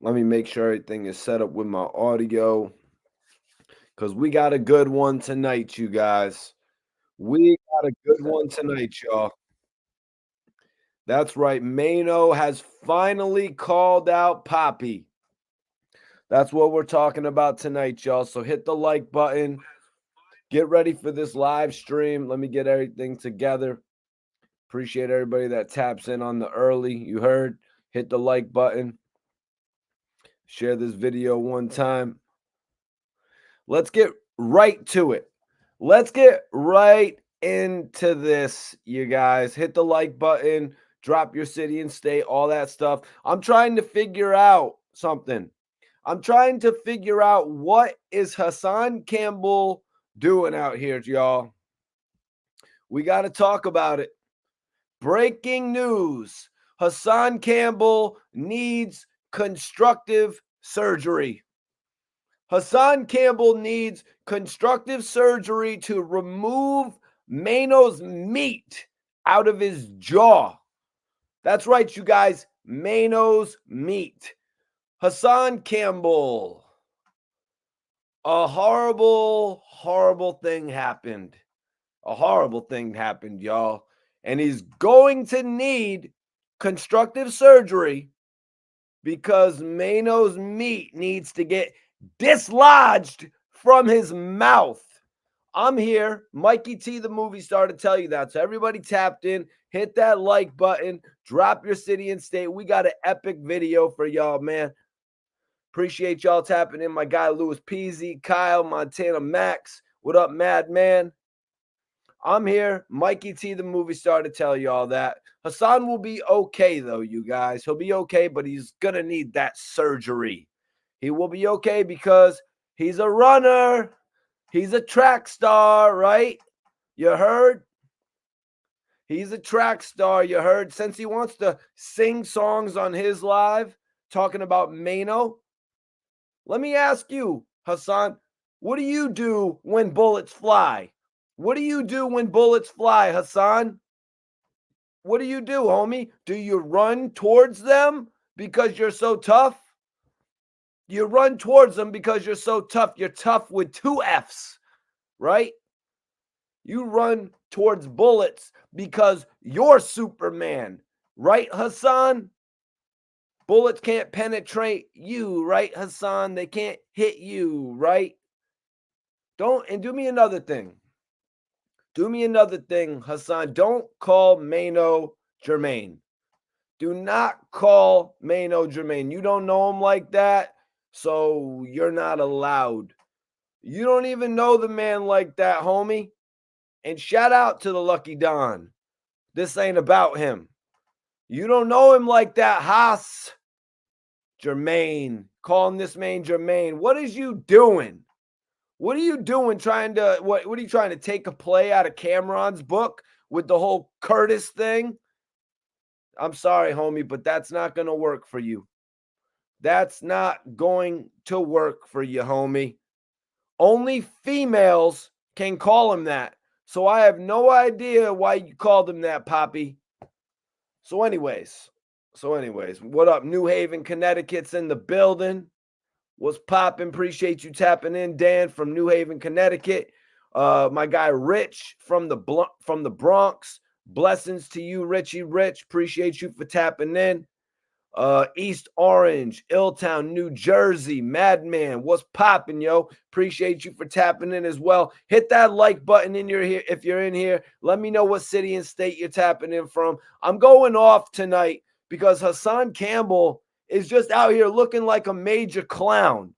Let me make sure everything is set up with my audio because we got a good one tonight, you guys. We got a good one tonight, y'all. That's right. Maino has finally called out Poppy. That's what we're talking about tonight, y'all. So hit the like button. Get ready for this live stream. Let me get everything together. Appreciate everybody that taps in on the early. You heard? Hit the like button. Share this video one time. Let's get right to it. Let's get right into this, you guys. Hit the like button, drop your city and state, all that stuff. I'm trying to figure out something. I'm trying to figure out what is Hassan Campbell doing out here, y'all. We got to talk about it. Breaking news. Hassan Campbell needs constructive surgery. Hassan Campbell needs constructive surgery to remove Maino's meat out of his jaw. That's right, you guys. Maino's meat. Hassan Campbell. A horrible, horrible thing happened. A horrible thing happened, y'all. And he's going to need constructive surgery because Maino's meat needs to get dislodged from his mouth. I'm here, Mikey T, the movie star, to tell you that. So everybody tapped in, hit that like button, drop your city and state. We got an epic video for y'all, man. Appreciate y'all tapping in. My guy Louis Peasy, Kyle, Montana Max. What up, Madman? I'm here, Mikey T, the movie star, to tell y'all that. Hassan will be okay, though, you guys. He'll be okay, but he's going to need that surgery. He will be okay because he's a runner. He's a track star, right? You heard? He's a track star, you heard? Since he wants to sing songs on his live, talking about Maino, let me ask you, Hassan, what do you do when bullets fly? What do you do when bullets fly, Hassan? What do you do, homie? Do you run towards them because you're so tough? You run towards them because you're so tough. You're tough with two F's, right? You run towards bullets because you're Superman, right, Hassan? Bullets can't penetrate you, right, Hassan? They can't hit you, right? And do me another thing. Do me another thing, Hassan. Don't call Maino Jermaine. Do not call Maino Jermaine. You don't know him like that, so you're not allowed. You don't even know the man like that, homie. And shout out to the Lucky Don. This ain't about him. You don't know him like that, Haas. Jermaine. Calling this man Jermaine. What is you doing? What are you doing trying to, what are you trying to take a play out of Cameron's book with the whole Curtis thing? I'm sorry, homie, but that's not going to work for you. That's not going to work for you, homie. Only females can call him that. So I have no idea why you called him that, Poppy. So anyways, what up? New Haven, Connecticut's in the building. What's popping? Appreciate you tapping in, Dan from New Haven, Connecticut. My guy Rich from the Bronx. Blessings to you, Richie Rich. Appreciate you for tapping in. East Orange, Illtown, New Jersey, Madman. What's popping, yo? Appreciate you for tapping in as well. Hit that like button if you're in here. Let me know what city and state you're tapping in from. I'm going off tonight because Hassan Campbell is just out here looking like a major clown.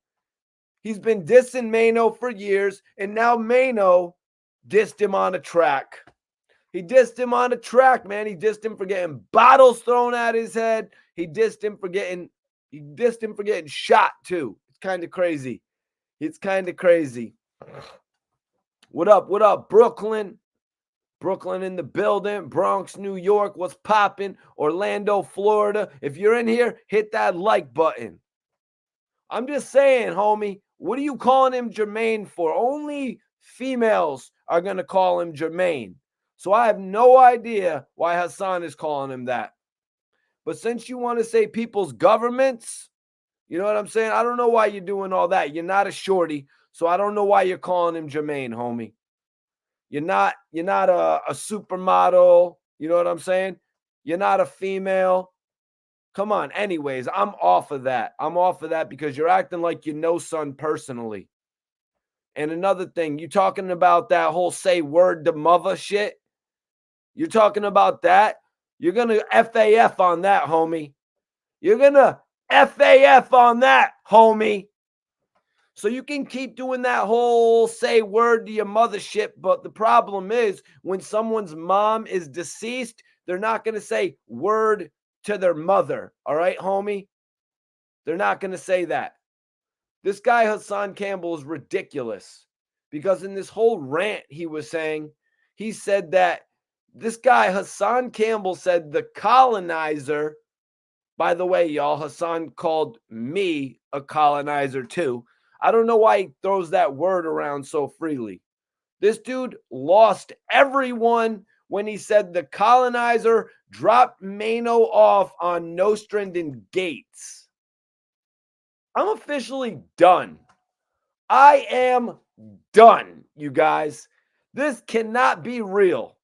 He's been dissing Maino for years, and now Maino dissed him on a track. He dissed him on a track, man. He dissed him for getting bottles thrown at his head. He dissed him for getting shot too. It's kind of crazy. It's kind of crazy. What up? What up, Brooklyn? Brooklyn in the building, Bronx, New York, what's popping? Orlando, Florida. If you're in here, hit that like button. I'm just saying, homie, what are you calling him Jermaine for? Only females are going to call him Jermaine. So I have no idea why Hassan is calling him that. But since you want to say people's governments, You know what I'm saying? I don't know why you're doing all that. You're not a shorty, so I don't know why you're calling him Jermaine, homie. You're not a supermodel. You know what I'm saying? You're not a female. Come on. Anyways, I'm off of that. I'm off of that because you're acting like you know son personally. And another thing, you talking about that whole say word to mother shit? You're talking about that? You're going to FAF on that, homie. You're going to FAF on that, homie. So you can keep doing that whole say word to your mother shit. But the problem is when someone's mom is deceased, they're not going to say word to their mother. All right, homie? They're not going to say that. This guy, Hassan Campbell, is ridiculous because in this whole rant he was saying, he said that this guy, Hassan Campbell, said the colonizer, by the way, y'all, Hassan called me a colonizer too. I don't know why he throws that word around so freely. This dude lost everyone when he said the colonizer dropped Maino off on Nostrand and Gates. I'm officially done. I am done, you guys. This cannot be real.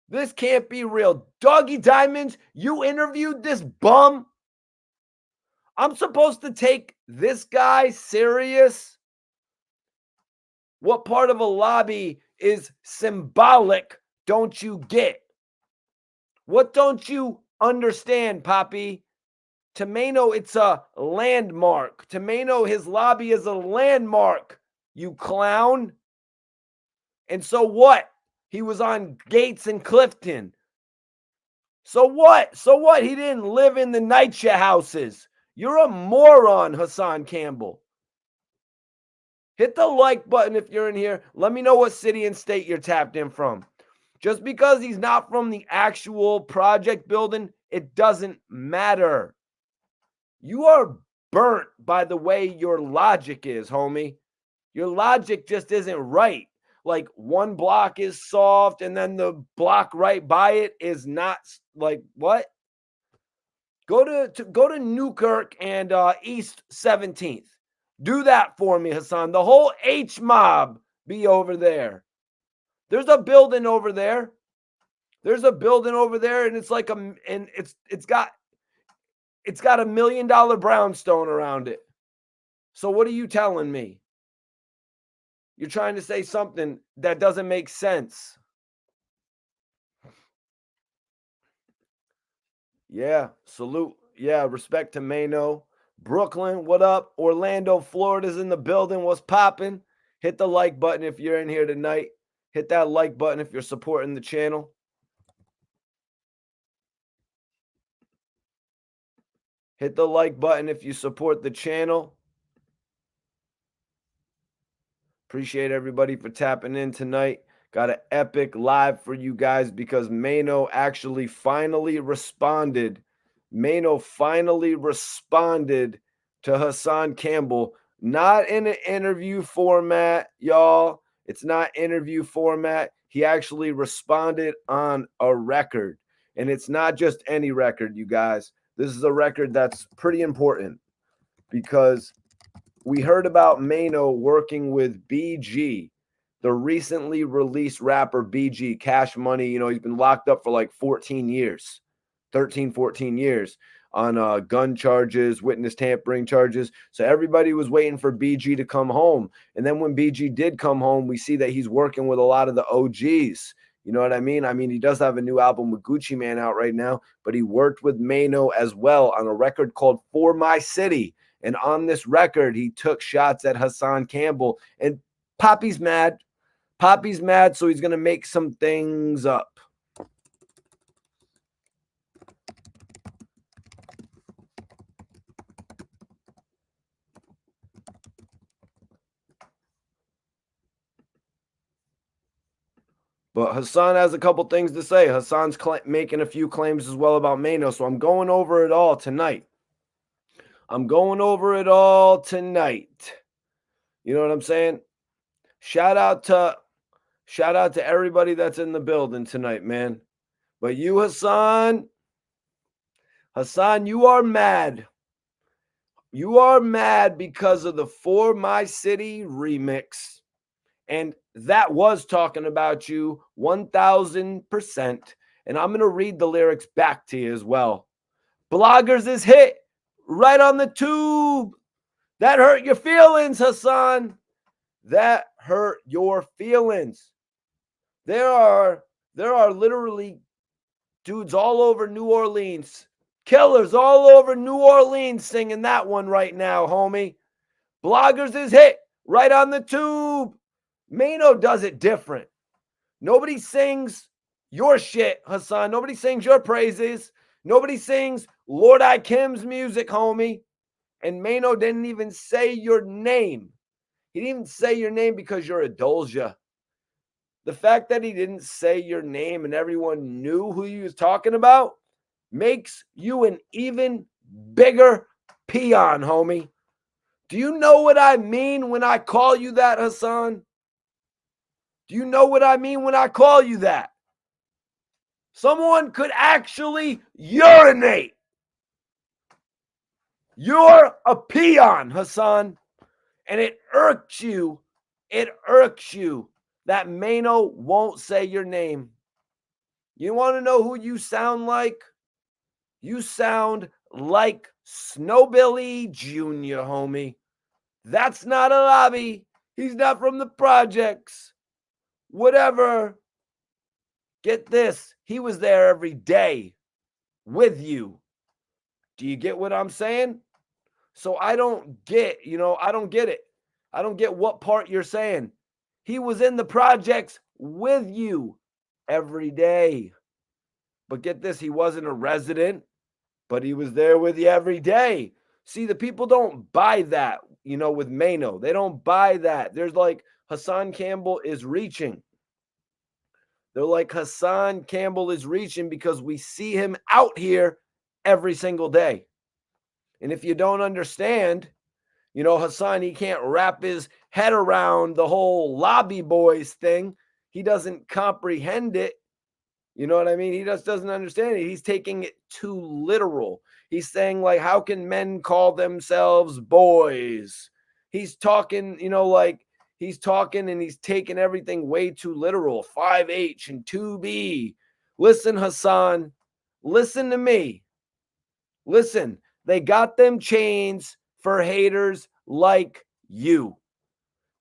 This can't be real. Doggy Diamonds, you interviewed this bum? I'm supposed to take this guy serious? What part of a lobby is symbolic don't you get? What don't you understand, Poppy? To Maino, it's a landmark. To Maino, his lobby is a landmark, you clown. And so what? He was on Gates and Clifton. So what? So what? He didn't live in the NYCHA houses. You're a moron, Hassan Campbell. Hit the like button if you're in here. Let me know what city and state you're tapped in from. Just because he's not from the actual project building, it doesn't matter. You are burnt by the way your logic is, homie. Your logic just isn't right. Like one block is soft and then the block right by it is not. Like what? Go to Newkirk and East 17th. Do that for me, Hassan. The whole H mob be over there. There's a building over there. There's a building over there, and it's like it's got $1 million brownstone around it. So what are you telling me? You're trying to say something that doesn't make sense. Yeah, salute. Yeah, respect to Maino. Brooklyn, what up? Orlando, Florida's in the building. What's popping? Hit the like button if you're in here tonight. Hit that like button if you're supporting the channel. Hit the like button if you support the channel. Appreciate everybody for tapping in tonight. Got an epic live for you guys because Maino actually finally responded. Maino finally responded to Hassan Campbell. Not in an interview format, y'all. It's not interview format. He actually responded on a record. And it's not just any record, you guys. This is a record that's pretty important because we heard about Maino working with BG, the recently released rapper BG, Cash Money. You know, he's been locked up for like 14 years, 13, 14 years on gun charges, witness tampering charges. So everybody was waiting for BG to come home. And then when BG did come home, we see that he's working with a lot of the OGs. You know what I mean? I mean, he does have a new album with Gucci Mane out right now, but he worked with Maino as well on a record called For My City. And on this record, he took shots at Hassan Campbell. And Poppy's mad. Poppy's mad, so he's going to make some things up. But Hassan has a couple things to say. Hassan's making a few claims as well about Maino, so I'm going over it all tonight. I'm going over it all tonight. You know what I'm saying? Shout out to everybody that's in the building tonight, man. But you, Hassan, you are mad. You are mad because of the For My City remix. And that was talking about you 1000%. And I'm going to read the lyrics back to you as well. Bloggers is hit right on the tube. That hurt your feelings, Hassan. That hurt your feelings. There are literally dudes all over New Orleans, killers all over New Orleans singing that one right now, homie. Bloggers is hit right on the tube. Maino does it different. Nobody sings your shit, Hassan. Nobody sings your praises. Nobody sings Lord I Kim's music, homie. And Maino didn't even say your name. He didn't even say your name because you're a Dolja. The fact that he didn't say your name and everyone knew who he was talking about makes you an even bigger peon, homie. Do you know what I mean when I call you that, Hassan? Do you know what I mean when I call you that? Someone could actually urinate. You're a peon, Hassan. And it irks you. It irks you that Maino won't say your name. You want to know who you sound like? You sound like Snowbilly Jr., homie. That's not a lobby. He's not from the projects. Whatever. Get this. He was there every day with you. Do you get what I'm saying? So I don't get, I don't get it. I don't get what part you're saying. He was in the projects with you every day. But get this, he wasn't a resident, but he was there with you every day. See, the people don't buy that, with Maino. They don't buy that. There's like Hassan Campbell is reaching. They're like Hassan Campbell is reaching because we see him out here every single day. And if you don't understand, Hassan, he can't wrap his head around the whole lobby boys thing. He doesn't comprehend it. You know what I mean? He just doesn't understand it. He's taking it too literal. He's saying, like, how can men call themselves boys? He's talking, he's talking and he's taking everything way too literal. 5H and 2B. Listen, Hassan, listen to me. Listen, they got them chains for haters like you.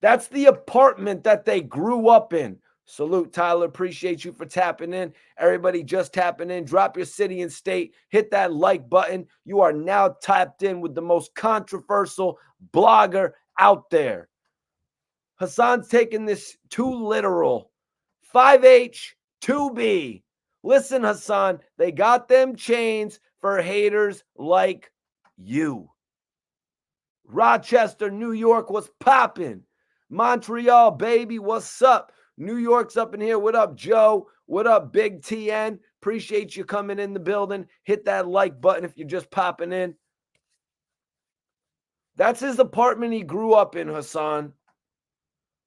That's the apartment that they grew up in. Salute, Tyler. Appreciate you for tapping in. Everybody just tapping in. Drop your city and state. Hit that like button. You are now tapped in with the most controversial blogger out there. Hassan's taking this too literal. 5H, 2B. Listen, Hassan, they got them chains for haters like you. Rochester, New York was popping. Montreal, baby, what's up? New York's up in here. What up, Joe? What up, Big TN? Appreciate you coming in the building. Hit that like button if you're just popping in. That's his apartment he grew up in, Hassan.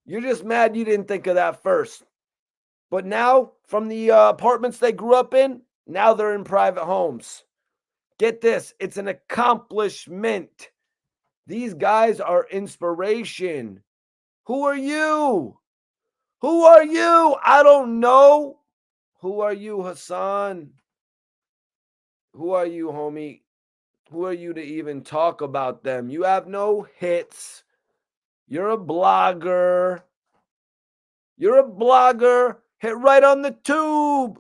You're just mad you didn't think of that first. But now, from the apartments they grew up in, now they're in private homes. Get this, it's an accomplishment. These guys are inspiration. Who are you? Who are you? I don't know. Who are you, Hassan? Who are you, homie? Who are you to even talk about them? You have no hits. You're a blogger. You're a blogger. Hit right on the tube.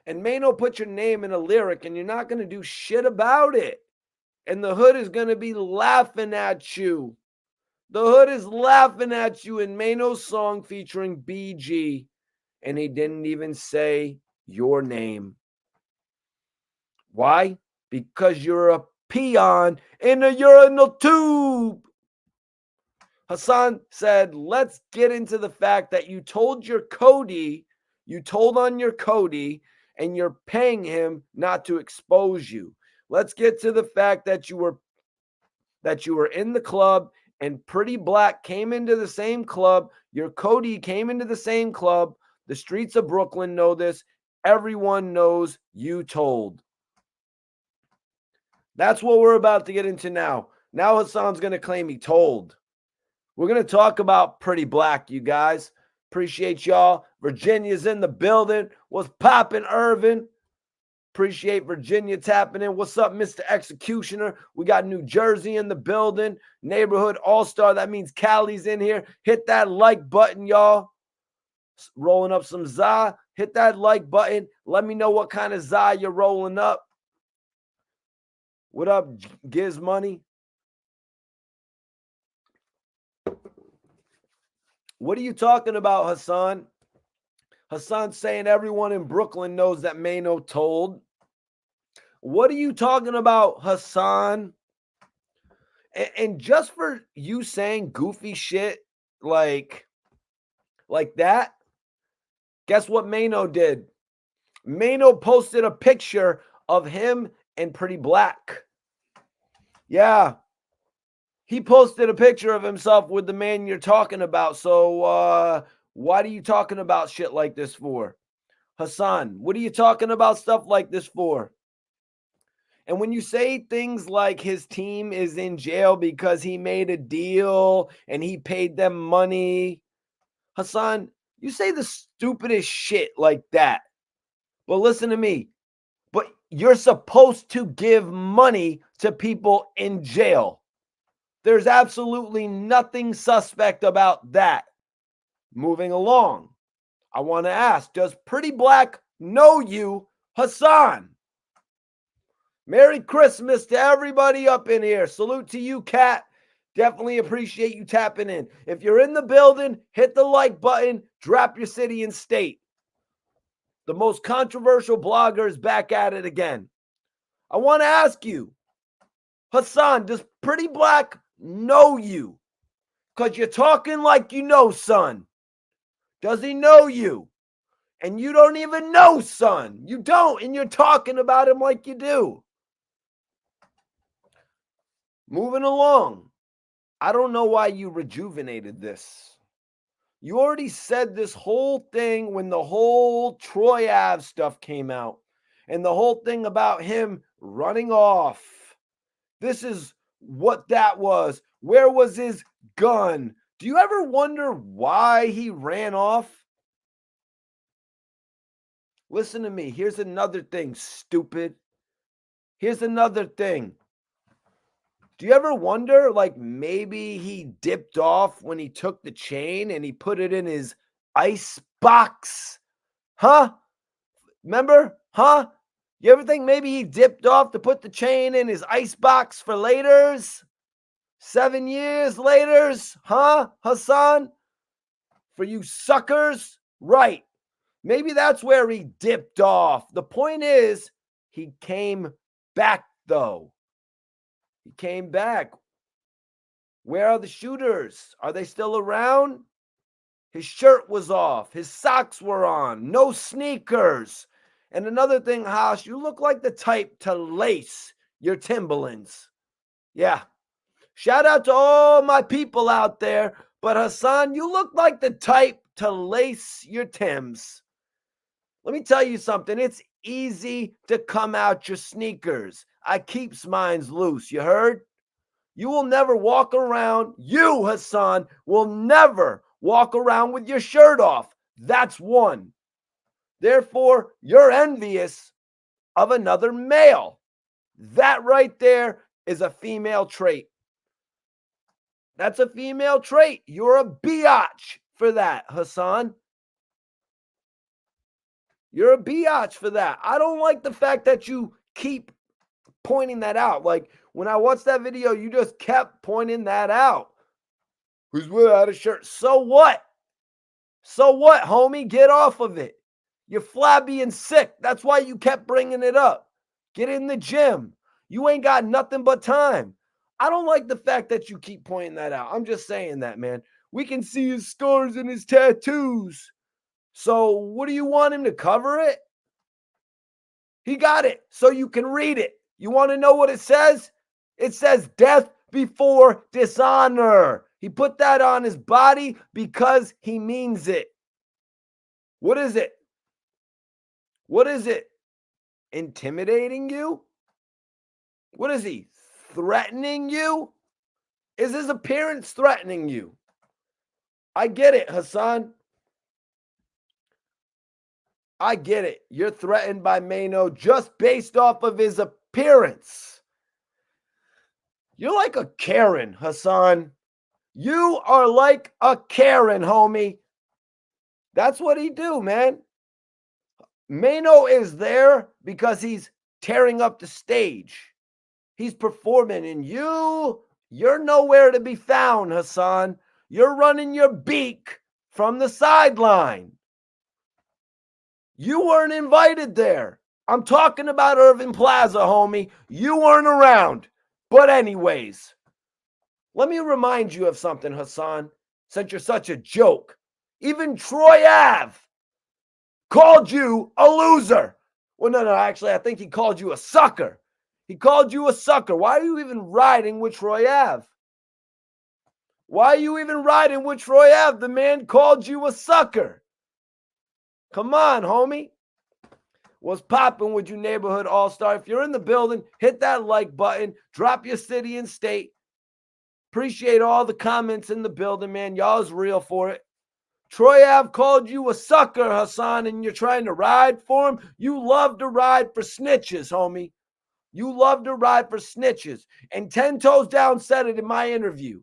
And Maino put your name in a lyric and you're not going to do shit about it. And the hood is going to be laughing at you. The hood is laughing at you in Maino's song featuring BG. And he didn't even say your name. Why? Because you're a peon in a urinal tube. Hassan said, let's get into the fact that you told on your Cody, and you're paying him not to expose you. Let's get to the fact that you were in the club and Pretty Black came into the same club. Your Cody came into the same club. The streets of Brooklyn know this. Everyone knows you told. That's what we're about to get into now. Now Hassan's going to claim he told. We're going to talk about Pretty Black, you guys. Appreciate y'all. Virginia's in the building. What's poppin', Irvin? Appreciate Virginia tapping in. What's up, Mr. Executioner? We got New Jersey in the building. Neighborhood All-Star. That means Cali's in here. Hit that like button, y'all. Rolling up some za. Hit that like button. Let me know what kind of za you're rolling up. What up, Giz Money? What are you talking about, Hassan? Hassan's saying everyone in Brooklyn knows that Maino told. What are you talking about, Hassan? And just for you saying goofy shit like that, guess what Maino did? Maino posted a picture of him and Pretty Black. Yeah. He posted a picture of himself with the man you're talking about. So what are you talking about shit like this for? Hassan, what are you talking about stuff like this for? And when you say things like his team is in jail because he made a deal and he paid them money, Hassan, you say the stupidest shit like that. But listen to me. But you're supposed to give money to people in jail. There's absolutely nothing suspect about that. Moving along, I want to ask, does Pretty Black know you, Hassan? Merry Christmas to everybody up in here. Salute to you, Kat. Definitely appreciate you tapping in. If you're in the building, hit the like button, drop your city and state. The most controversial blogger is back at it again. I want to ask you, Hassan, does Pretty Black know you? Because you're talking like you know, son. Does he know you? And you don't even know, son. You don't, and you're talking about him like you do. Moving along. I don't know why you rejuvenated this. You already said this whole thing when the whole Troy Ave stuff came out and the whole thing about him running off. This is what that was. Where was his gun? Do you ever wonder why he ran off? Listen to me. Here's another thing, stupid. Here's another thing. Do you ever wonder, like, maybe he dipped off when he took the chain and he put it in his ice box? Huh? Remember? Huh? You ever think maybe he dipped off to put the chain in his ice box for laters? 7 years laters? Huh, Hassan? For you suckers? Right. Maybe that's where he dipped off. The point is, he came back, though. He came back. Where are the shooters? Are they still around? His shirt was off. His socks were on. No sneakers. And another thing, Haas, you look like the type to lace your Timberlands. Yeah. Shout out to all my people out there. But Hassan, you look like the type to lace your Timbs. Let me tell you something. It's easy to come out your sneakers. I keeps mines loose. You heard? You will never walk around. You, Hassan, will never walk around with your shirt off. That's one. Therefore, you're envious of another male. That right there is a female trait. That's a female trait. You're a biatch for that, Hassan. You're a biatch for that. I don't like the fact that you keep pointing that out. Like, when I watched that video, you just kept pointing that out. Who's without a shirt? So what? So what, homie? Get off of it. You're flabby and sick. That's why you kept bringing it up. Get in the gym. You ain't got nothing but time. I don't like the fact that you keep pointing that out. I'm just saying that, man. We can see his scars and his tattoos. So what do you want him to cover it? He got it so you can read it. You want to know what it says? It says death before dishonor. He put that on his body because he means it. What is it? What is it? Intimidating you? What is he? Threatening you? Is his appearance threatening you? I get it, Hassan. I get it. You're threatened by Maino just based off of his appearance. You're like a Karen, Hassan. You are like a Karen, homie. That's what he do, man. Maino is there because he's tearing up the stage. He's performing, and you're nowhere to be found, Hassan. You're running your beak from the sideline. You weren't invited there. I'm talking about Irving Plaza, homie. You weren't around. But anyways, let me remind you of something, Hassan, since you're such a joke. Even Troy Ave called you a loser. Well, no, actually, I think he called you a sucker. He called you a sucker. Why are you even riding with Troy Ave? Why are you even riding with Troy Ave? The man called you a sucker. Come on, homie. What's popping with you, neighborhood all-star? If you're in the building, hit that like button. Drop your city and state. Appreciate all the comments in the building, man. Y'all is real for it. Troy Ave called you a sucker, Hassan, and you're trying to ride for him. You love to ride for snitches, homie. You love to ride for snitches. And 10 Toes Down said it in my interview.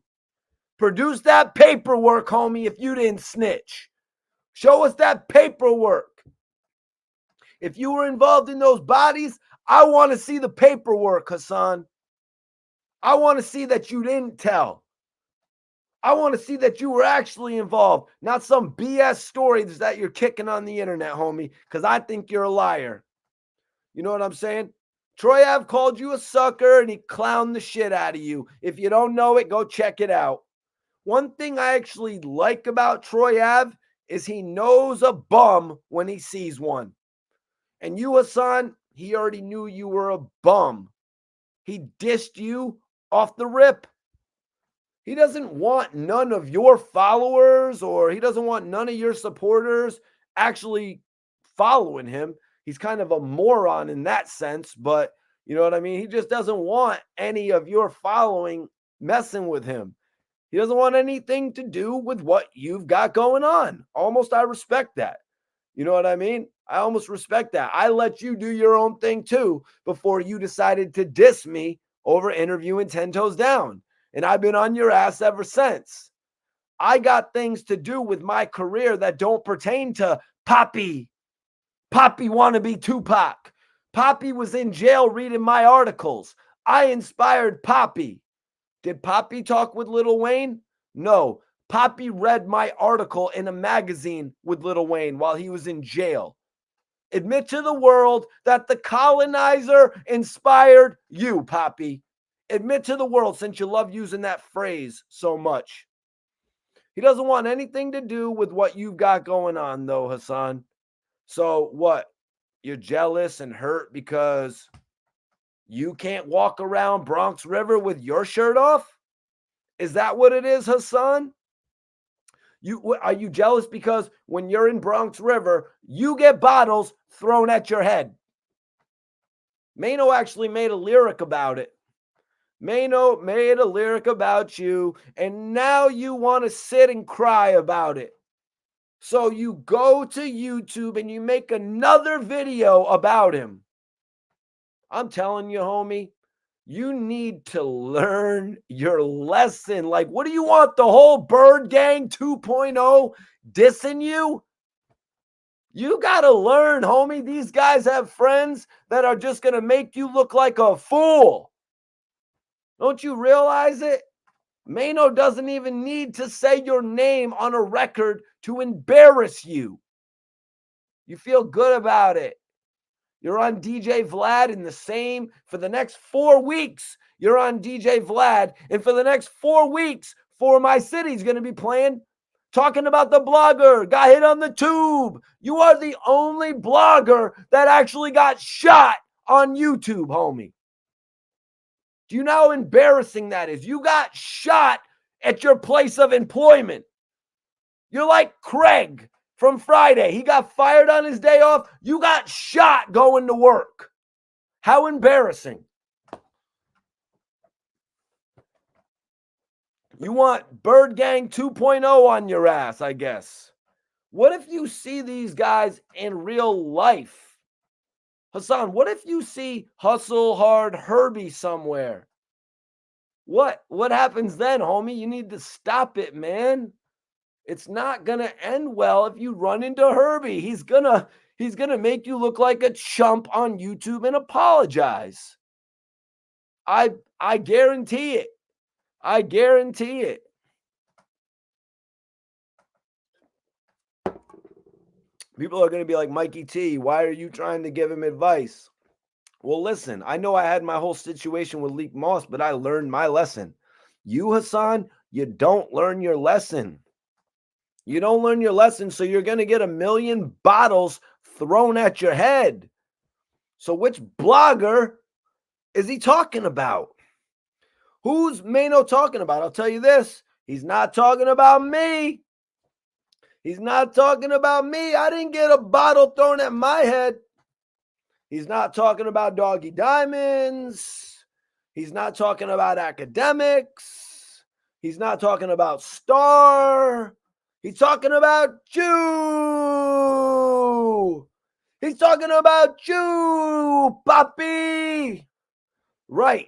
Produce that paperwork, homie, if you didn't snitch. Show us that paperwork. If you were involved in those bodies, I want to see the paperwork, Hassan. I want to see that you didn't tell. I want to see that you were actually involved, not some BS stories that you're kicking on the internet, homie, because I think you're a liar. You know what I'm saying? Troy Ave called you a sucker and he clowned the shit out of you. If you don't know it, go check it out. One thing I actually like about Troy Ave is he knows a bum when he sees one. And you, Hassan, he already knew you were a bum. He dissed you off the rip. He doesn't want none of your followers, or he doesn't want none of your supporters actually following him. He's kind of a moron in that sense, but you know what I mean? He just doesn't want any of your following messing with him. He doesn't want anything to do with what you've got going on. Almost, I respect that. You know what I mean? I almost respect that. I let you do your own thing too before you decided to diss me over interviewing 10 Toes Down. And I've been on your ass ever since. I got things to do with my career that don't pertain to Poppy. Poppy wannabe Tupac. Poppy was in jail reading my articles. I inspired Poppy. Did Poppy talk with Lil Wayne? No. Poppy read my article in a magazine with Lil Wayne while he was in jail. Admit to the world that the colonizer inspired you, Poppy. Admit to the world, since you love using that phrase so much. He doesn't want anything to do with what you've got going on, though, Hassan. So what? You're jealous and hurt because you can't walk around Bronx River with your shirt off? Is that what it is, Hassan? Are you jealous because when you're in Bronx River, you get bottles thrown at your head? Maino actually made a lyric about it. Maino made a lyric about you, and now you want to sit and cry about it. So you go to YouTube and you make another video about him. I'm telling you, homie, you need to learn your lesson. Like, what do you want? The whole Bird Gang 2.0 dissing you? You got to learn, homie. These guys have friends that are just going to make you look like a fool. Don't you realize it? Maino doesn't even need to say your name on a record to embarrass you. You feel good about it. You're on DJ Vlad in the same, for the next 4 weeks, you're on DJ Vlad. And for the next 4 weeks, For My City's going to be playing, talking about the blogger, got hit on the tube. You are the only blogger that actually got shot on YouTube, homie. Do you know how embarrassing that is? You got shot at your place of employment. You're like Craig from Friday. He got fired on his day off. You got shot going to work. How embarrassing. You want Bird Gang 2.0 on your ass, I guess. What if you see these guys in real life? Hassan, what if you see Hustle Hard Herbie somewhere? What happens then, homie? You need to stop it, man. It's not gonna end well if you run into Herbie. He's gonna make you look like a chump on YouTube and apologize. I guarantee it. I guarantee it. People are going to be like, Mikey T, why are you trying to give him advice? Well, listen, I know I had my whole situation with Leak Moss, but I learned my lesson. You, Hassan, you don't learn your lesson. You don't learn your lesson, so you're going to get a million bottles thrown at your head. So which blogger is he talking about? Who's Maino talking about? I'll tell you this. He's not talking about me. He's not talking about me. I didn't get a bottle thrown at my head. He's not talking about Doggy Diamonds. He's not talking about academics. He's not talking about Star. He's talking about you. He's talking about you, Poppy. Right.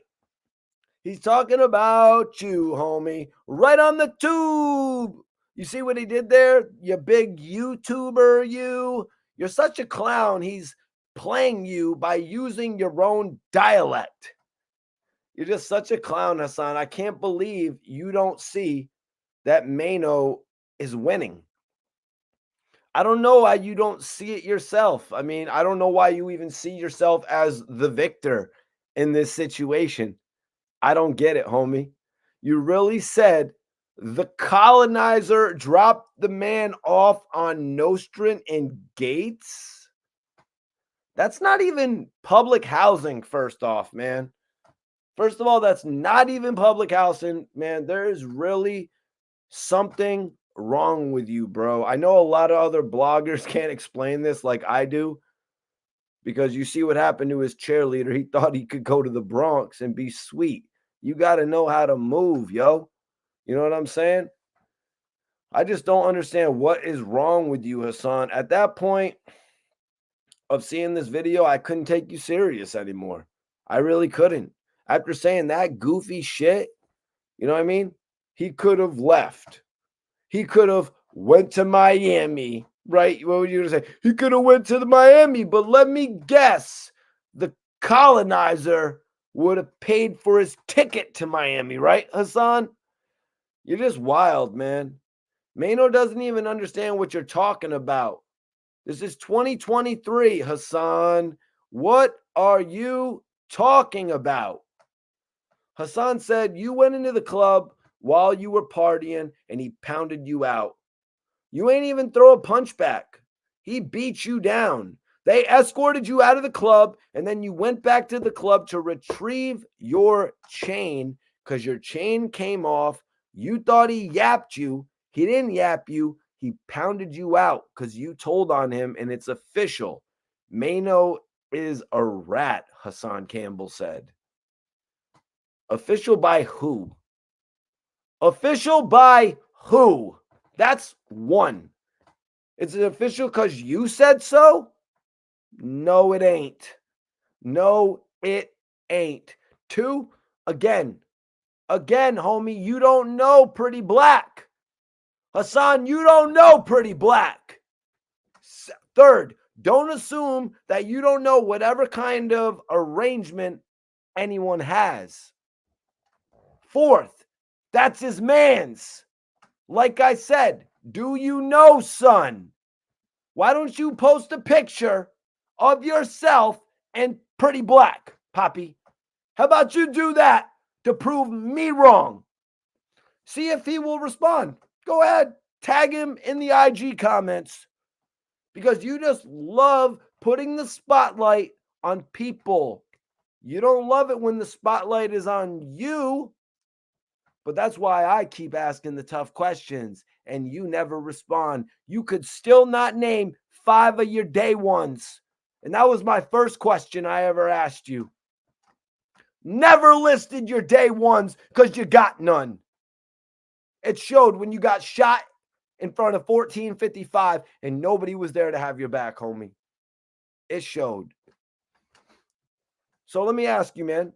He's talking about you, homie. Right on the tube. You see what he did there? You big YouTuber, you. You're such a clown. He's playing you by using your own dialect. You're just such a clown, Hassan. I can't believe you don't see that Maino is winning. I don't know why you don't see it yourself. I mean, I don't know why you even see yourself as the victor in this situation. I don't get it, homie. You really said the colonizer dropped the man off on Nostrand and Gates? That's not even public housing, first off, man. First of all, that's not even public housing, man. There is really something wrong with you, bro. I know a lot of other bloggers can't explain this like I do, because you see what happened to his cheerleader. He thought he could go to the Bronx and be sweet. You got to know how to move, yo. You know what I'm saying? I just don't understand what is wrong with you, Hassan. At that point of seeing this video, I couldn't take you serious anymore. I really couldn't. After saying that goofy shit, you know what I mean? He could have left. He could have went to Miami, right? What were you going to say? He could have went to the Miami, but let me guess. The colonizer would have paid for his ticket to Miami, right, Hassan? You're just wild, man. Maino doesn't even understand what you're talking about. This is 2023, Hassan. What are you talking about? Hassan said you went into the club while you were partying and he pounded you out. You ain't even throw a punch back. He beat you down. They escorted you out of the club and then you went back to the club to retrieve your chain because your chain came off. You thought he yapped you. He didn't yap you. He pounded you out because you told on him and it's official. Maino is a rat, Hassan Campbell said. Official by who? Official by who? That's one. Is it official because you said so? No, it ain't. No, it ain't. Two, again, homie, you don't know Pretty Black. Hassan, you don't know Pretty Black. Third, don't assume that you don't know whatever kind of arrangement anyone has. Fourth, that's his man's. Like I said, do you know, son? Why don't you post a picture of yourself and Pretty Black, Poppy? How about you do that to prove me wrong? See if he will respond. Go ahead, tag him in the IG comments because you just love putting the spotlight on people. You don't love it when the spotlight is on you. But that's why I keep asking the tough questions and you never respond. You could still not name 5 of your day ones. And that was my first question I ever asked you. Never listed your day ones because you got none. It showed when you got shot in front of 1455 and nobody was there to have your back, homie. It showed. So let me ask you, man.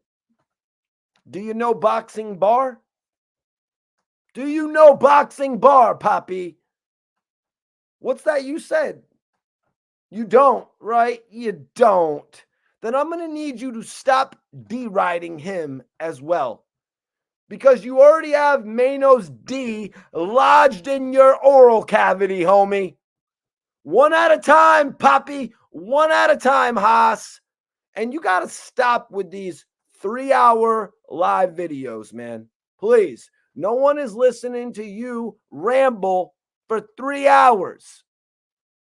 Do you know Boxing Bar? Do you know Boxing Bar, Poppy? What's that you said? You don't, right? You don't. Then I'm going to need you to stop deriding him as well. Because you already have Maino's D lodged in your oral cavity, homie. One at a time, Poppy. One at a time, Haas. And you got to stop with these 3-hour live videos, man. Please. No one is listening to you ramble for 3 hours.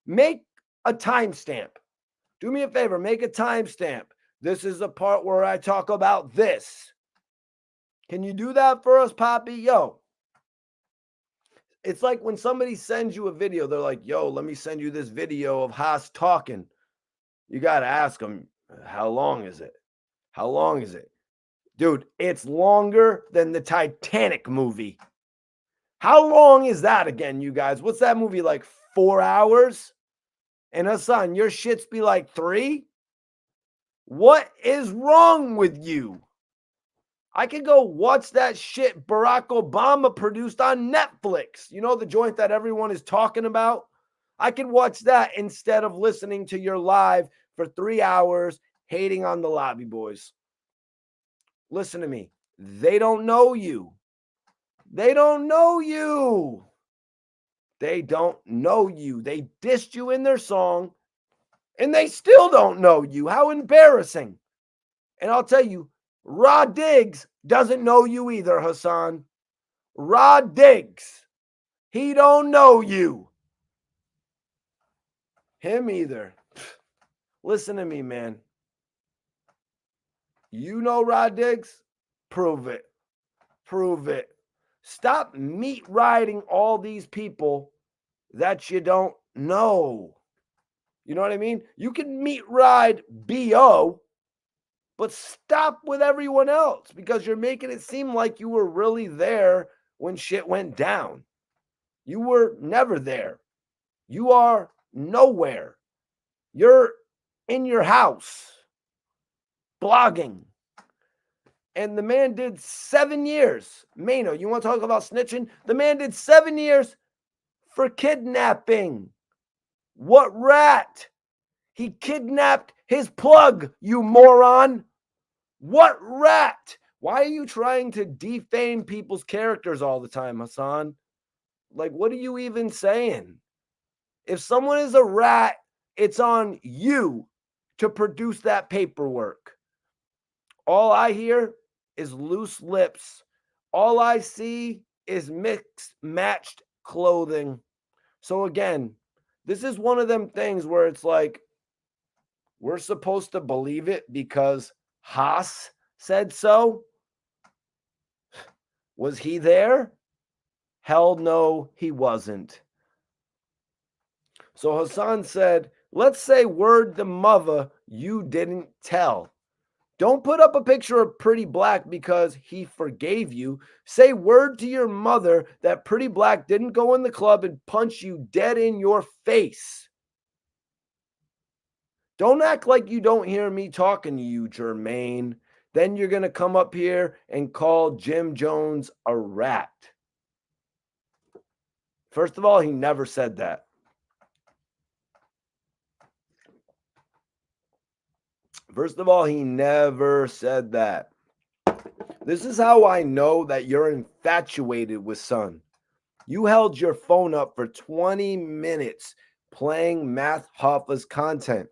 Make a timestamp. Do me a favor, make a timestamp. This is the part where I talk about this. Can you do that for us, Poppy? Yo. It's like when somebody sends you a video, they're like, yo, let me send you this video of Haas talking. You got to ask them, how long is it? How long is it? Dude, it's longer than the Titanic movie. How long is that again, you guys? What's that movie, like 4 hours? And Hassan, your shits be like 3? What is wrong with you? I could go watch that shit Barack Obama produced on Netflix. You know, the joint that everyone is talking about? I could watch that instead of listening to your live for 3 hours hating on the lobby boys. Listen to me. They don't know you. They don't know you. They don't know you. They dissed you in their song, and they still don't know you. How embarrassing. And I'll tell you, Rod Diggs doesn't know you either, Hassan. Rod Diggs. He don't know you. Him either. Listen to me, man. You know Rod Diggs? Prove it. Prove it. Stop meat riding all these people that you don't know. You know what I mean? You can meat ride B.O., but stop with everyone else because you're making it seem like you were really there when shit went down. You were never there. You are nowhere. You're in your house blogging. And the man did 7 years. Maino, you want to talk about snitching? The man did 7 years for kidnapping. What rat? He kidnapped his plug, you moron. What rat? Why are you trying to defame people's characters all the time, Hassan? Like, what are you even saying? If someone is a rat, it's on you to produce that paperwork. All I hear is loose lips. All I see is mixed, matched clothing. So again, this is one of them things where it's like, we're supposed to believe it because Haas said so. Was he there? Hell no, he wasn't. So Hassan said, let's say word to mother you didn't tell. Don't put up a picture of Pretty Black because he forgave you. Say word to your mother that Pretty Black didn't go in the club and punch you dead in your face. Don't act like you don't hear me talking to you, Jermaine. Then you're going to come up here and call Jim Jones a rat. First of all, he never said that. First of all, he never said that. This is how I know that you're infatuated with Son. You held your phone up for 20 minutes playing Math Hoffa's content.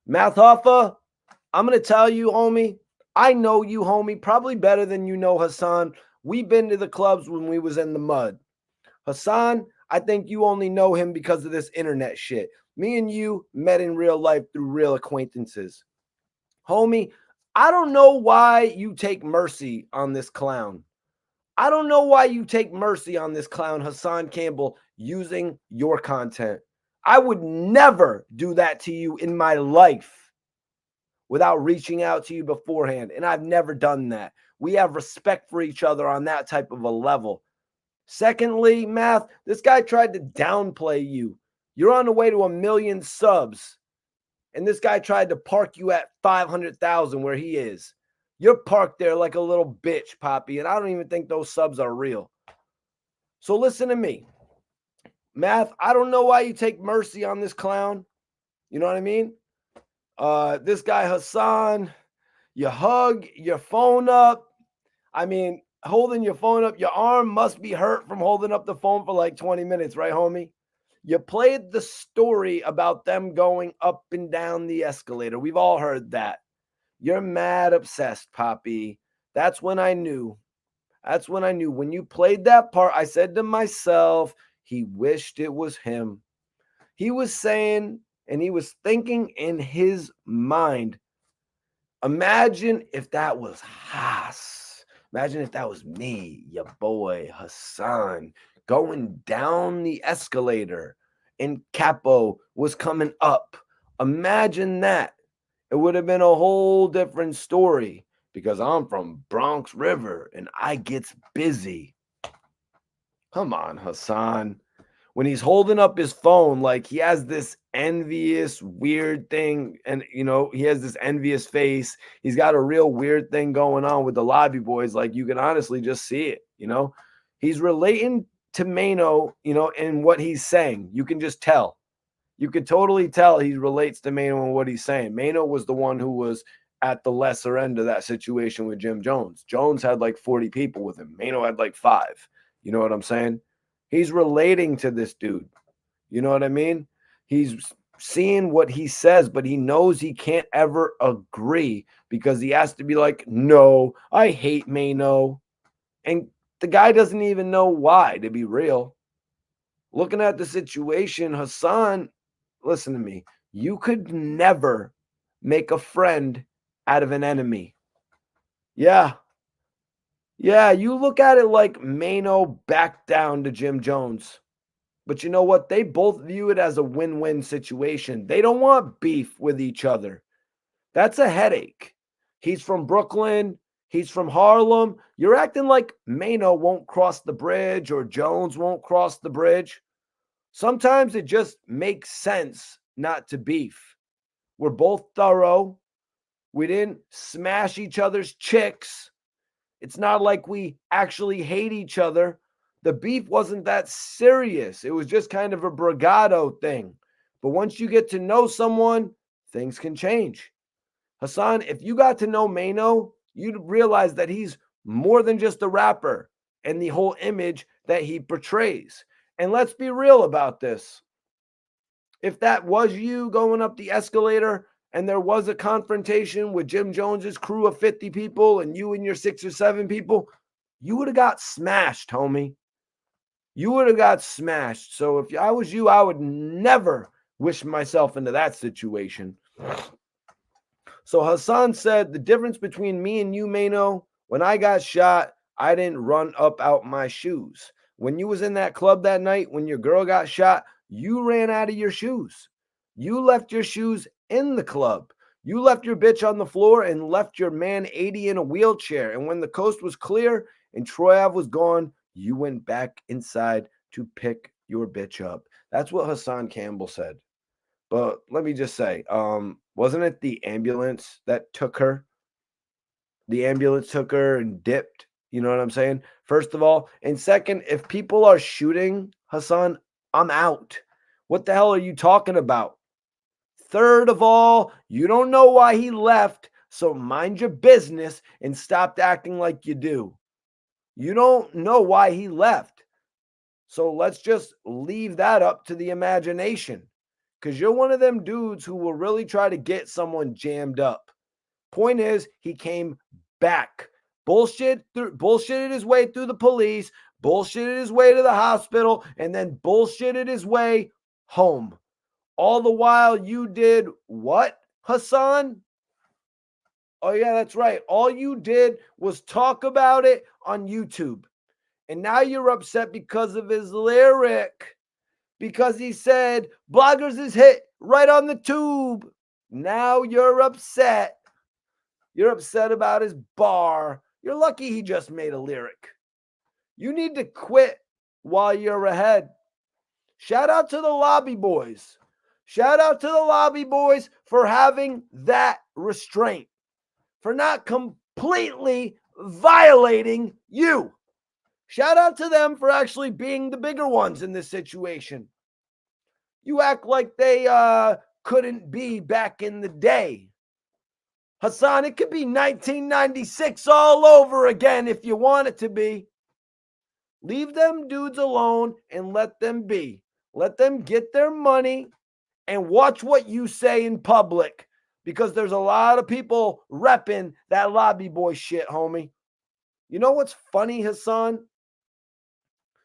Math Hoffa, I'm going to tell you, homie, I know you, homie, probably better than you know Hassan. We've been to the clubs when we was in the mud. Hassan, I think you only know him because of this internet shit. Me and you met in real life through real acquaintances. Homie, I don't know why you take mercy on this clown. I don't know why you take mercy on this clown, Hassan Campbell, using your content. I would never do that to you in my life without reaching out to you beforehand. And I've never done that. We have respect for each other on that type of a level. Secondly, Math, this guy tried to downplay you. You're on the way to 1 million subs, and this guy tried to park you at 500,000 where he is. You're parked there like a little bitch, Poppy, and I don't even think those subs are real. So listen to me. Math, I don't know why you take mercy on this clown. You know what I mean? This guy Hassan, you hug your phone up. I mean, holding your phone up, your arm must be hurt from holding up the phone for like 20 minutes, right, homie? You played the story about them going up and down the escalator. We've all heard that. You're mad obsessed, Poppy. That's when I knew. That's when I knew. When you played that part, I said to myself, he wished it was him. He was saying, and he was thinking in his mind, imagine if that was Haas. Imagine if that was me, your boy Hassan, going down the escalator and Capo was coming up. Imagine that. It would have been a whole different story because I'm from Bronx River and I gets busy. Come on, Hassan. When he's holding up his phone, like he has this envious, weird thing, and he has this envious face. He's got a real weird thing going on with the lobby boys. Like you can honestly just see it. He's relating to Maino, in what he's saying. You can just tell. You could totally tell he relates to Maino in what he's saying. Maino was the one who was at the lesser end of that situation with Jim Jones. Jones had like 40 people with him. Maino had like 5. You know what I'm saying? He's relating to this dude. You know what I mean? He's seeing what he says, but he knows he can't ever agree because he has to be like, no, I hate Maino. And the guy doesn't even know why, to be real. Looking at the situation, Hassan, listen to me. You could never make a friend out of an enemy. Yeah. Yeah, you look at it like Maino backed down to Jim Jones. But you know what? They both view it as a win-win situation. They don't want beef with each other. That's a headache. He's from Brooklyn. He's from Harlem. You're acting like Maino won't cross the bridge or Jones won't cross the bridge. Sometimes it just makes sense not to beef. We're both thorough. We didn't smash each other's chicks. It's not like we actually hate each other. The beef wasn't that serious. It was just kind of a bravado thing. But once you get to know someone, things can change. Hassan, if you got to know Maino, you'd realize that he's more than just a rapper and the whole image that he portrays. And let's be real about this. If that was you going up the escalator and there was a confrontation with Jim Jones's crew of 50 people and you and your 6 or 7 people, you would have got smashed, homie. You would have got smashed. So if I was you, I would never wish myself into that situation. So Hassan said, the difference between me and you, Maino, when I got shot, I didn't run up out my shoes. When you was in that club that night, when your girl got shot, you ran out of your shoes. You left your shoes in the club. You left your bitch on the floor and left your man 80 in a wheelchair. And when the coast was clear and Troy Ave was gone, you went back inside to pick your bitch up. That's what Hassan Campbell said. But let me just say, wasn't it the ambulance that took her? The ambulance took her and dipped. You know what I'm saying? First of all. And second, if people are shooting Hassan, I'm out. What the hell are you talking about? Third of all, you don't know why he left. So mind your business and stop acting like you do. You don't know why he left. So let's just leave that up to the imagination. Because you're one of them dudes who will really try to get someone jammed up. Point is, he came back. Bullshitted his way through the police, bullshitted his way to the hospital, and then bullshitted his way home. All the while you did what, Hassan? Oh, yeah, that's right. All you did was talk about it on YouTube. And now you're upset because of his lyric. Because he said, bloggers is hit right on the tube. Now you're upset. You're upset about his bar. You're lucky he just made a lyric. You need to quit while you're ahead. Shout out to the lobby boys. Shout out to the lobby boys for having that restraint, for not completely violating you. Shout out to them for actually being the bigger ones in this situation. You act like they couldn't be back in the day. Hassan, it could be 1996 all over again if you want it to be. Leave them dudes alone and let them be. Let them get their money and watch what you say in public, because there's a lot of people repping that lobby boy shit, homie. You know what's funny, Hassan?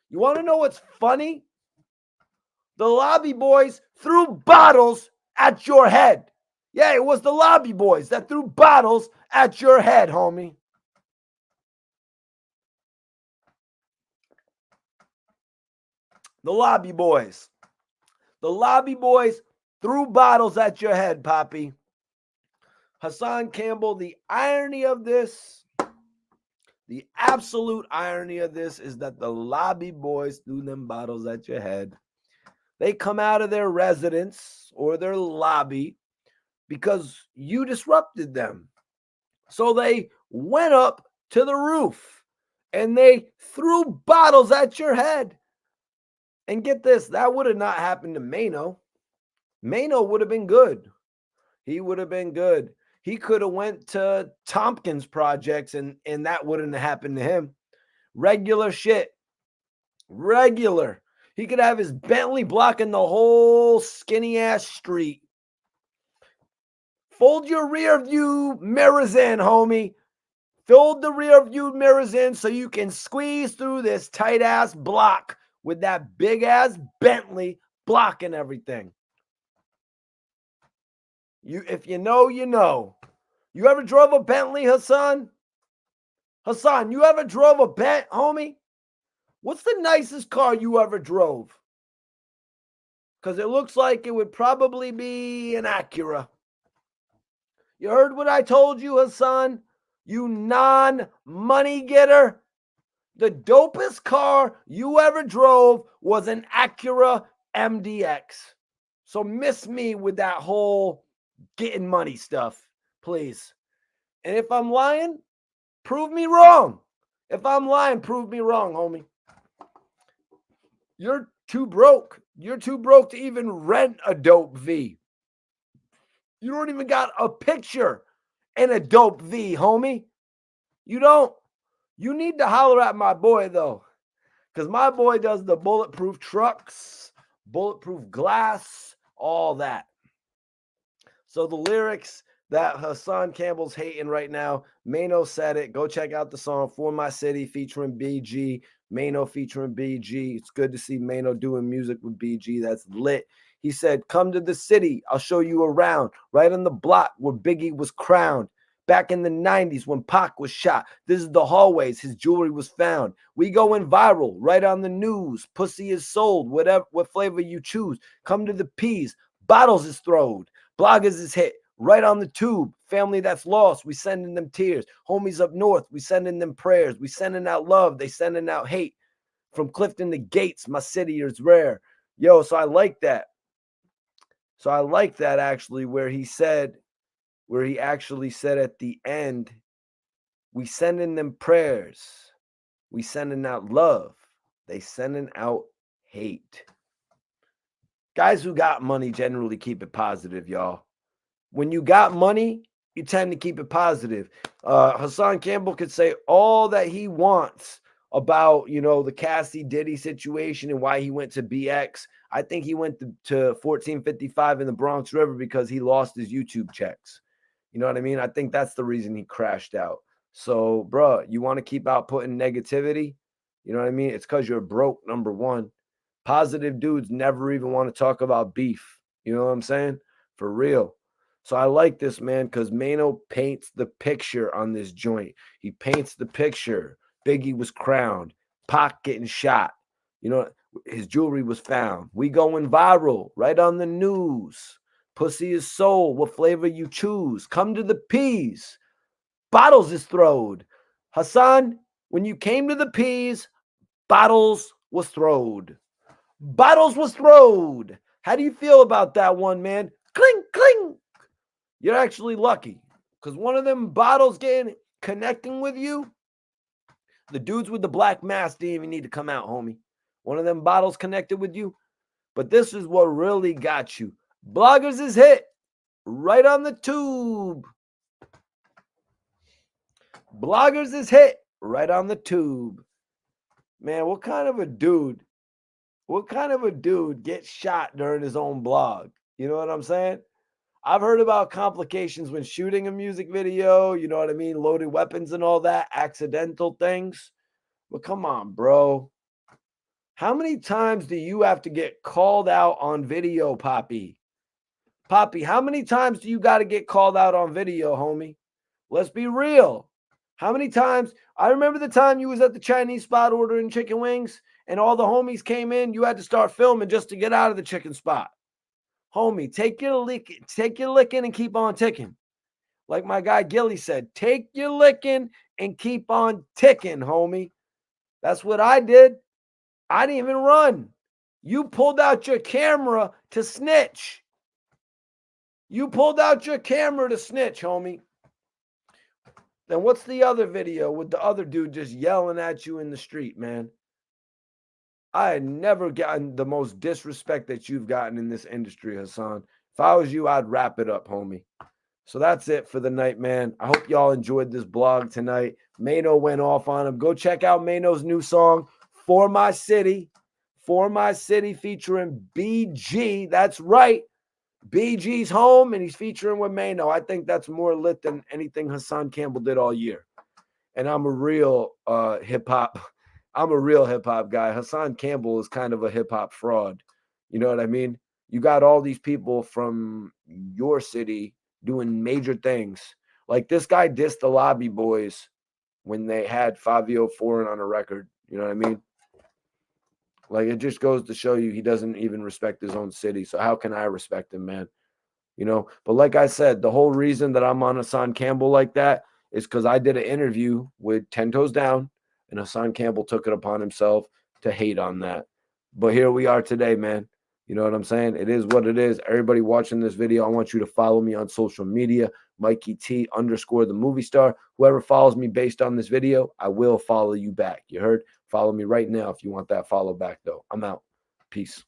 You want to know what's funny? The lobby boys threw bottles at your head. Yeah, it was the lobby boys that threw bottles at your head, homie. The lobby boys. The lobby boys threw bottles at your head, Poppy. Hassan Campbell, the irony of this, the absolute irony of this is that the lobby boys threw them bottles at your head. They come out of their residence or their lobby because you disrupted them. So they went up to the roof and they threw bottles at your head. And get this, that would have not happened to Maino. Maino would have been good. He would have been good. He could have went to Tompkins projects and that wouldn't have happened to him. Regular shit. Regular. He could have his Bentley blocking the whole skinny ass street. Fold your rear view mirrors in, homie. Fold the rear view mirrors in so you can squeeze through this tight ass block with that big ass Bentley blocking everything. If you know, you know. You ever drove a Bentley, Hassan? Hassan, you ever drove a Bent, homie? What's the nicest car you ever drove? Because it looks like it would probably be an Acura. You heard what I told you, Hassan? You non-money getter? The dopest car you ever drove was an Acura MDX. So miss me with that whole getting money stuff, please. And if I'm lying, prove me wrong. If I'm lying, prove me wrong, homie. You're too broke. You're too broke to even rent a dope V. You don't even got a picture in a dope V, homie. You don't. You need to holler at my boy, though, because my boy does the bulletproof trucks, bulletproof glass, all that. So the lyrics that Hassan Campbell's hating right now, Maino said it. Go check out the song For My City featuring BG. Maino featuring BG. It's good to see Maino doing music with BG. That's lit. He said, come to the city. I'll show you around. Right on the block where Biggie was crowned. Back in the 90s when Pac was shot. This is the hallways his jewelry was found. We going viral, right on the news. Pussy is sold, what flavor you choose. Come to the P's. Bottles is throwed. Bloggers is hit. Right on the tube. Family that's lost, we sending them tears. Homies up north, we sending them prayers. We sending out love, they sending out hate. From Clifton to Gates, my city is rare. Yo, so I like that. So I like that actually, where he actually said at the end, we sending them prayers. We sending out love. They sending out hate. Guys who got money generally keep it positive, y'all. When you got money, you tend to keep it positive. Hassan Campbell could say all that he wants about, the Cassie Diddy situation and why he went to BX. I think he went to 1455 in the Bronx River because he lost his YouTube checks. You know what I mean? I think that's the reason he crashed out. So, bro, you want to keep outputting negativity? You know what I mean? It's because you're broke, number one. Positive dudes never even want to talk about beef. You know what I'm saying? For real. So I like this, man, because Maino paints the picture on this joint. He paints the picture. Biggie was crowned. Pac getting shot. His jewelry was found. We going viral, right on the news. Pussy is sold. What flavor you choose? Come to the P's. Bottles is throwed. Hassan, when you came to the P's, bottles was throwed. Bottles was throwed. How do you feel about that one, man? Cling, cling. You're actually lucky because one of them bottles connecting with you, the dudes with the black mask didn't even need to come out, homie. One of them bottles connected with you. But this is what really got you. Bloggers is hit right on the tube. Bloggers is hit right on the tube. Man, what kind of a dude gets shot during his own blog? You know what I'm saying? I've heard about complications when shooting a music video, you know what I mean? Loaded weapons and all that, accidental things. But come on, bro. How many times do you have to get called out on video, Poppy? Poppy, how many times do you got to get called out on video, homie? Let's be real. How many times? I remember the time you was at the Chinese spot ordering chicken wings and all the homies came in. You had to start filming just to get out of the chicken spot. Homie, take your licking and keep on ticking. Like my guy Gilly said, take your licking and keep on ticking, homie. That's what I did. I didn't even run. You pulled out your camera to snitch. You pulled out your camera to snitch, homie. Then what's the other video with the other dude just yelling at you in the street, man? I had never gotten the most disrespect that you've gotten in this industry, Hassan. If I was you, I'd wrap it up, homie. So that's it for the night, man. I hope y'all enjoyed this blog tonight. Maino went off on him. Go check out Maino's new song, For My City. For My City featuring BG. That's right. BG's home, and he's featuring with Maino. I think that's more lit than anything Hassan Campbell did all year. And I'm a real hip-hop guy. Hassan Campbell is kind of a hip-hop fraud. You know what I mean? You got all these people from your city doing major things. Like this guy dissed the Lobby Boys when they had Fabio Foreign on a record. You know what I mean? Like it just goes to show you he doesn't even respect his own city. So how can I respect him, man? You know, but like I said, the whole reason that I'm on Hassan Campbell like that is because I did an interview with 10 Toes Down, and Hassan Campbell took it upon himself to hate on that. But here we are today, man. You know what I'm saying? It is what it is. Everybody watching this video, I want you to follow me on social media, Mikey T _ the movie star. Whoever follows me based on this video, I will follow you back. You heard? Follow me right now if you want that follow back, though. I'm out. Peace.